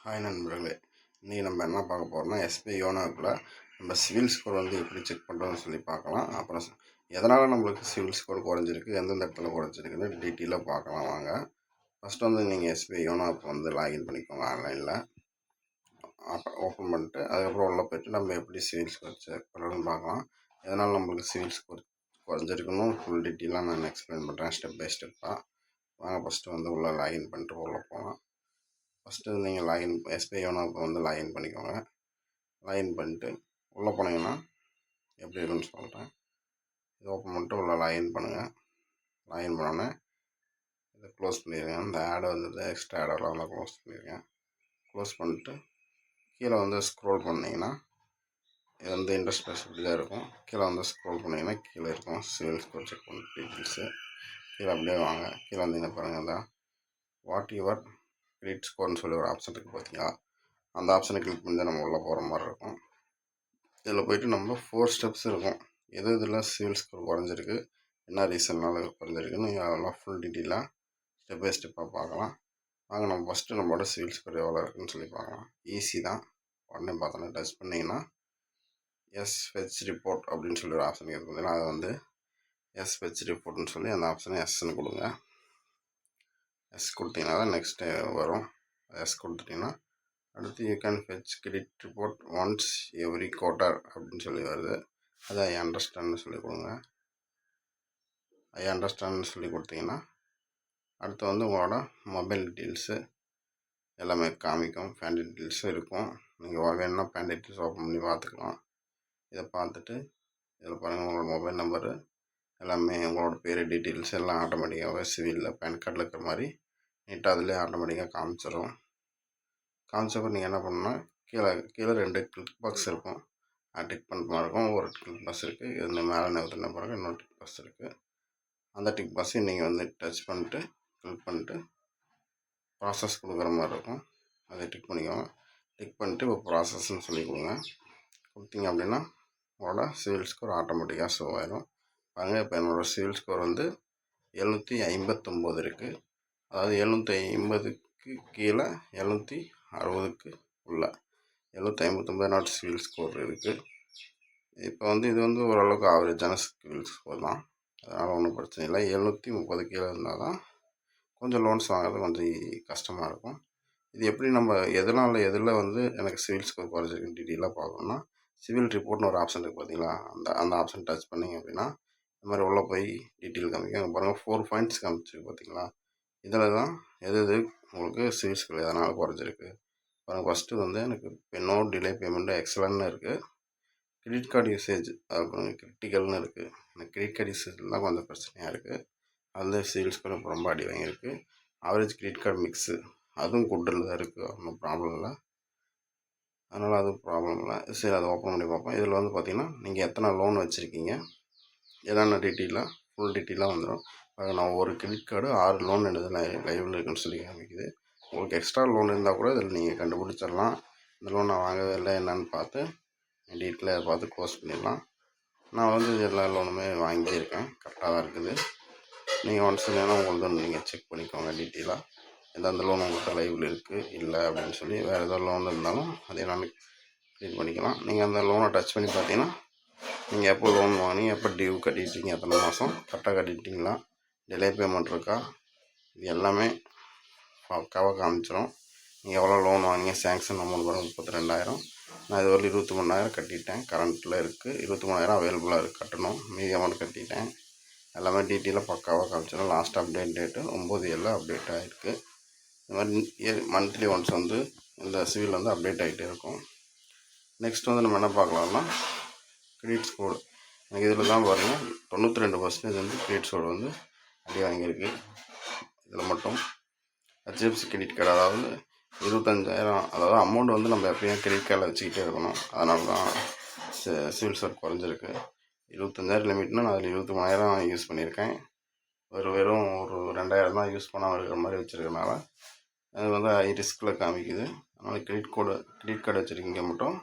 Hi நண்பர்களே, இன்றைக்கி நம்ம என்ன பார்க்க போகிறோம்னா எஸ்பிஐ யோனோவில் நம்ம சிவில் ஸ்கோர் எப்படி செக் பண்ணுறோன்னு சொல்லி பார்க்கலாம். அப்புறம் எதனால் நம்மளுக்கு சிவில் ஸ்கோர் குறைஞ்சிருக்கு, எந்தெந்த இடத்துல குறைஞ்சிருக்குன்னு டீட்டெயிலாக பார்க்கலாம் வாங்க. ஃபஸ்ட்டு நீங்கள் எஸ்பிஐ யோனோ ஆப் லாகின் பண்ணிக்கோங்க ஆன்லைனில். அப்புறம் ஓப்பன் பண்ணிட்டு அதுக்கப்புறம் உள்ளே போய்ட்டு நம்ம எப்படி சிவில் ஸ்கோர் செக் பண்ணுறதுன்னு பார்க்கலாம். எதனால் நம்மளுக்கு சிவில் ஸ்கோர் குறைஞ்சிருக்குன்னு ஃபுல் டீட்டெயிலாக நான் எக்ஸ்பிளைன் பண்ணுறேன் ஸ்டெப் பை ஸ்டெப்பாக. வாங்க ஃபஸ்ட்டு உள்ளே லாகின் பண்ணிட்டு உள்ளே போகலாம். ஃபஸ்ட்டு நீங்கள் எஸ்பிஐ யோனோ லாகின் பண்ணிக்கோங்க. லாகின் பண்ணிட்டு உள்ளே போனீங்கன்னா எப்படி இருக்குன்னு சொல்கிறேன். இது ஓப்பன் பண்ணிட்டு உள்ளே லாகின் பண்ணுங்கள். லாகின் பண்ணோன்னே இதை க்ளோஸ் பண்ணிடுங்க. இந்த ஆடை எக்ஸ்ட்ரா ஆடெல்லாம் க்ளோஸ் பண்ணிடுங்க. க்ளோஸ் பண்ணிட்டு கீழே ஸ்க்ரோல் பண்ணிங்கன்னா இது இன்ட்ரெஸ்ட் இப்படி தான் இருக்கும். கீழே ஸ்க்ரோல் பண்ணிங்கன்னா கீழே இருக்கும் சிவில் ஸ்கோர் செக் பண்ண டீட்டெயில்ஸு. கீழே அப்படியே வாங்க. கீழே என்ன பாருங்கள், தான் வாட் யுவர் கிரெடிட் ஸ்கோர்னு சொல்லி ஒரு ஆப்ஷன் இருக்குது பார்த்தீங்களா, அந்த ஆப்ஷனை கிளிக் பண்ணி தான் நம்ம உள்ளே போகிற மாதிரி இருக்கும். இதில் போய்ட்டு நம்ம 4 ஸ்டெப்ஸ் இருக்கும். இதில் சிவில் ஸ்கோர் குறைஞ்சிருக்கு, என்ன ரீசன்னால குறைஞ்சிருக்குன்னு அதெல்லாம் ஃபுல் டீட்டெயிலாக ஸ்டெப் பை ஸ்டெப்பாக பார்க்கலாம். வாங்க நம்ம ஃபஸ்ட்டு நம்மளோட சிவில் ஸ்கோர் எவ்வளோ இருக்குன்னு சொல்லி பார்க்கலாம். ஈஸி தான். உடனே பார்த்தோன்னா டச் பண்ணிங்கன்னா ஃபெச் ரிப்போர்ட் அப்படின்னு சொல்லி ஒரு ஆப்ஷன் இருக்குது. அது ஃபெச் ரிப்போர்ட்னு சொல்லி அந்த ஆப்ஷனை எஸ்ன்னு கொடுங்க. எஸ் கொடுத்தீங்கன்னா தான் நெக்ஸ்ட்டு வரும். எஸ் கொடுத்துட்டிங்கன்னா அடுத்து you can fetch credit report once every quarter அப்படின்னு சொல்லி வருது. அது ஐ அண்டர்ஸ்டாண்ட்னு சொல்லி கொடுங்க. ஐ அண்டர்ஸ்டாண்ட்னு சொல்லி கொடுத்தீங்கன்னா அடுத்து உங்களோட மொபைல் டீட்டெயில்ஸு எல்லாமே காமிக்கும். பேன் டீட்டெயில்ஸும் இருக்கும். நீங்கள் வேணும்னா பேன் டீட்டெயில்ஸ் ஓப்பன் பண்ணி பார்த்துக்கலாம். இதை பார்த்துட்டு இதில் பாருங்கள், உங்களோட மொபைல் நம்பரு எல்லாமே உங்களோட பேர் டீட்டெயில்ஸ் எல்லாம் ஆட்டோமேட்டிக்காகவே சிவிலில் பேன் கார்டில் இருக்கிற மாதிரி நீட்டாக அதிலே ஆட்டோமேட்டிக்காக காமிச்சிடும். காமிச்சப்போ நீங்கள் என்ன பண்ணணும்னா கீழே 2 கிளிக் பாக்ஸ் இருக்கும். டிக் பண்ணுற மாதிரி இருக்கும். ஒரு டிக் பாக்ஸ் இருக்குது. இது மேலே நகர்த்தின பிறகு இன்னொரு டிக் பாக்ஸ் இருக்குது. அந்த டிக் பாக்ஸையும் நீங்கள் டச் பண்ணிட்டு கிளிக் பண்ணிட்டு ப்ராசஸ் கொடுக்குற மாதிரி இருக்கும். அதை டிக் பண்ணிக்கோங்க. டிக் பண்ணிட்டு இப்போ ப்ராசஸ்ன்னு சொல்லி கொடுங்க. கொடுத்தீங்க அப்படின்னா உங்களோட சிவில் ஸ்கோர் ஆட்டோமேட்டிக்காக ஷோ ஆயிடும். பாருங்கள், இப்போ என்னோடய சிவில் ஸ்கோர் 759 இருக்குது. அதாவது 750க்கு கீழே 760க்கு உள்ள 759 நாட் சிவில் ஸ்கோர் இருக்குது. இப்போ இது ஓரளவுக்கு ஆவரேஜான சிவில் ஸ்கோர் தான். அதனால் ஒன்றும் பிரச்சனை இல்லை. 730 கீழே இருந்தால் தான் கொஞ்சம் லோன்ஸ் வாங்குறது கொஞ்சம் கஷ்டமாக இருக்கும். இது எப்படி நம்ம எதில் எனக்கு சிவில் ஸ்கோர் குறைஞ்சிருக்குன்னு டீட்டெயிலாக பார்க்கணுன்னா சிவில் ரிப்போர்ட்னு ஒரு ஆப்ஷன் இருக்குது பார்த்தீங்களா, அந்த ஆப்ஷன் டச் பண்ணிங்க அப்படின்னா இந்த மாதிரி உள்ளே போய் டீட்டெயில் காமிக்கும். பாருங்கள் 4 பாயிண்ட்ஸ் காமிச்சிருக்கு பார்த்தீங்களா. இதில் தான் எது உங்களுக்கு சிவில் ஸ்கோர் எதனால் குறைஞ்சிருக்கு பாருங்கள். ஃபஸ்ட்டு எனக்கு நோ டிலே பேமெண்ட்டு எக்ஸலன்னு இருக்குது. கிரெடிட் கார்டு யூசேஜ் அது கிரிட்டிக்கல்னு இருக்குது. இந்த கிரெடிட் கார்டு யூசேஜில் தான் கொஞ்சம் பிரச்சனையாக இருக்குது. அதில் சிவில் ஸ்கோர் இப்போ ரொம்ப அடி வாங்கியிருக்கு. ஆவரேஜ் கிரெடிட் கார்டு மிக்ஸு அதுவும் குட்டில் தான் இருக்குது. ஒன்றும் ப்ராப்ளம் இல்லை. அதனால் அதுவும் ப்ராப்ளம் இல்லை. சரி, அதை ஓப்பன் பண்ணி பார்ப்போம். இதில் பார்த்திங்கன்னா நீங்கள் எத்தனை லோன் வச்சுருக்கீங்க எதான டீட்டெயிலாக ஃபுல் டீட்டெயிலாக வந்துடும். நான் ஒரு கிரெடிட் கார்டு 6 லோன் இதில் லைவில் இருக்குன்னு சொல்லி காமிக்குது. உங்களுக்கு எக்ஸ்ட்ரா லோன் இருந்தால் கூட இதில் நீங்கள் கண்டுபிடிச்சிடலாம். இந்த லோன் நான் வாங்கவே இல்லை என்னன்னு பார்த்து டீட்டெயிலாக பார்த்து க்ளோஸ் பண்ணிடலாம். நான் எல்லா லோனுமே வாங்கியிருக்கேன், கரெக்டாக தான் இருக்குது. நீங்கள் ஒன்ஸ் இல்லைன்னா உங்களுக்கு நீங்கள் செக் பண்ணிக்கோங்க டீட்டெயிலாக எந்தெந்த லோன் உங்கள்கிட்ட லைவில் இருக்குது இல்லை அப்படின்னு சொல்லி. வேறு ஏதோ லோன் இருந்தாலும் அதை நான் க்ளீன் பண்ணிக்கலாம். நீங்கள் அந்த லோனை டச் பண்ணி பார்த்தீங்கன்னா நீங்கள் எப்போ லோன் வாங்கினீங்க, எப்போ டியூ கட்டிட்டீங்க, எத்தனை மாதம் கரெக்டாக கட்டிட்டீங்களா, டிலே பேமெண்ட் இருக்கா, இது எல்லாமே பக்காவாக காமிச்சிடும். நீங்கள் எவ்வளோ லோன் வாங்கினீங்க, சேங்ஷன் அமௌண்ட் வரும் 32,000. நான் இது ஒரு 23,000 கட்டிட்டேன். கரண்ட்டில் இருக்குது 23,000 அவைலபிளாக இருக்குது. கட்டணும். மீதி அமௌண்ட் கட்டிட்டேன். எல்லாமே டீட்டெயிலாக பக்காவாக காமிச்சிடும். லாஸ்ட் அப்டேட் டேட்டு 9/7 அப்டேட் ஆகிருக்கு. இந்த மாதிரி மந்த்லி ஒன்ஸ் இந்த சிவில் அப்டேட் ஆகிட்டே இருக்கும். நெக்ஸ்ட் நம்ம என்ன பார்க்கலாம்னா கிரெடிட் ஸ்கோர். எனக்கு இதில் தான் பாருங்கள் 92% கிரெடிட் ஸ்கோர் அடி வாங்கியிருக்கு. இதில் மட்டும் ஹெச்டிஎஃப்சி கிரெடிட் கார்டு, அதாவது 25,000, அதாவது அமௌண்ட் நம்ம எப்பயும் கிரெடிட் கார்டில் வச்சுக்கிட்டே இருக்கணும். அதனால தான் சிவில் ஸ்கோர் குறைஞ்சிருக்கு. 25,000 லிமிட்னா நான் அதில் 23,000 யூஸ் பண்ணியிருக்கேன். வெறும் ஒரு 2,000 தான் யூஸ் பண்ணாமல் இருக்கிற மாதிரி வச்சுருக்கனால அது ஹை ரிஸ்கில் காமிக்குது. அதனால் கிரெடிட் கார்டு வச்சுருக்கீங்க மட்டும்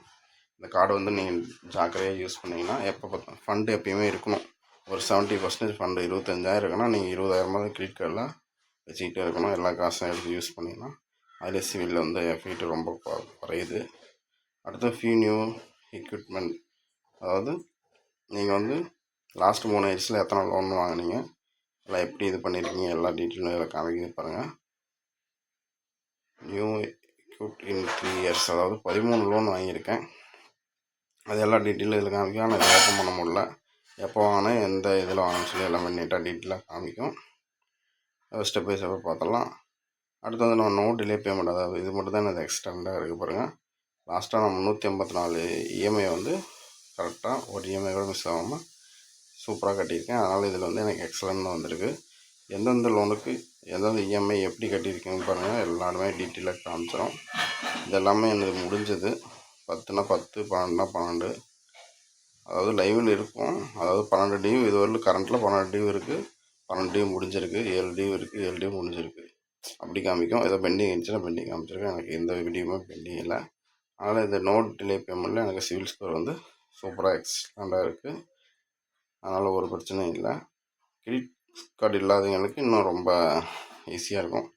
இந்த கார்டு நீங்கள் ஜாக்கிரதையாக யூஸ் பண்ணிங்கன்னா எப்போ பார்த்தா ஃபண்டு எப்பயுமே இருக்கணும். ஒரு 70% ஃபண்டு 25,000 இருக்குன்னா நீங்கள் 20,000 கிரெடிட் கார்டில் வச்சுக்கிட்டே இருக்கணும். எல்லா காசும் எடுத்து யூஸ் பண்ணிங்கன்னா அதில் சிவிலில் வந்து எஃபெக்ட் ரொம்ப குறையுது. அடுத்து ஃபியூ நியூ எக்யூப்மெண்ட், அதாவது நீங்கள் வந்து லாஸ்ட் 3 இயர்ஸில் எத்தனை லோன் வாங்கினீங்க, எல்லாம் எப்படி இது பண்ணியிருக்கீங்க, எல்லா டீட்டெயிலும் இதில் காமிக்குது பாருங்கள். நியூ எக்யூட் இன் 3 இயர்ஸ், அதாவது 13 லோன் வாங்கியிருக்கேன். அது எல்லா டீட்டெயிலும் இதில் காமிக்கும். ஆனால் இதை ஓப்பன் பண்ண முடியல. எப்போ வாங்கினேன், எந்த இதில் வாங்கணும்னு சொல்லி எல்லாமே நீட்டாக டீட்டெயிலாக காமிக்கும். ஸ்டெப் பை ஸ்டெப்பாக பார்த்துடலாம். அடுத்து வந்து நம்ம நோ டிலே பேமெண்ட், அதாவது இது மட்டும் தான் எனக்கு எக்ஸ்டெண்டாக இருக்குது பாருங்கள். லாஸ்ட்டாக நான் 384 இஎம்ஐ வந்து கரெக்டாக ஒரு இஎம்ஐ கூட மிஸ் ஆகாமல் சூப்பராக கட்டியிருக்கேன். அதனால் இதில் வந்து எனக்கு எக்ஸலண்ட் வந்திருக்கு. எந்தெந்த லோனுக்கு எந்தெந்த இஎம்ஐ எப்படி கட்டியிருக்கேன்னு பாருங்கள், எல்லாருமே டீட்டெயிலாக காமிச்சிடும். இது எல்லாமே எனக்கு முடிஞ்சது 10னா 10, 12னா 12, அதாவது லைவில் இருக்கும். அதாவது 12 டியூ இதுவரையிலும் கரண்ட்டில் 12 டியூ இருக்குது, 12 டியூ முடிஞ்சிருக்கு, 7 டியூ இருக்குது, 7 டியூ முடிஞ்சிருக்கு, அப்படி காமிக்கும். ஏதோ பெண்டிங் இருந்துச்சுன்னா பெண்டிங் காமிச்சிருக்கேன். எனக்கு எந்த டியூமே பெண்டிங் இல்லை. அதனால் இந்த நோ டிலே பேமெண்ட்டில் எனக்கு சிவில் ஸ்கோர் வந்து சூப்பராக எக்ஸலண்ட்டாக இருக்குது. அதனால் ஒரு பிரச்சனையும் இல்லை. கிரெடிட் கார்டு இல்லாதவங்களுக்கு இன்னும் ரொம்ப ஈஸியாக இருக்கும்.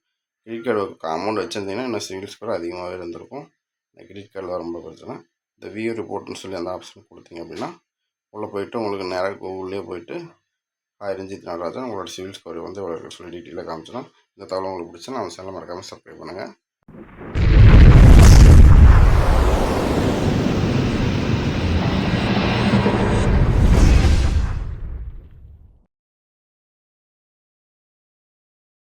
கிரெடிட் கார்டு அமௌண்ட் வச்சுருந்தீங்கன்னா இன்னும் சிவில் ஸ்கோர் அதிகமாகவே இருந்திருக்கும். இந்த கிரெடிட் கார்டில் ரொம்ப பிரச்சனை. இந்த வியூ ரிப்போர்ட்னு சொல்லி அந்த ஆப்ஷன் கொடுத்தீங்க அப்படின்னா உள்ளே போய்ட்டு உங்களுக்கு நேராக கூகுள்லேயே போய்ட்டு ரஞ்சித் நடராஜன் உங்களோட சிவில் ஸ்கோர் வந்து சொல்லி டீட்டெயிலாக காமிச்சிடும். இந்த தகவல் உங்களுக்கு பிடிச்சா நம்ம சேனலை மறக்காமல் சப்ஸ்கிரைப் பண்ணுங்கள்.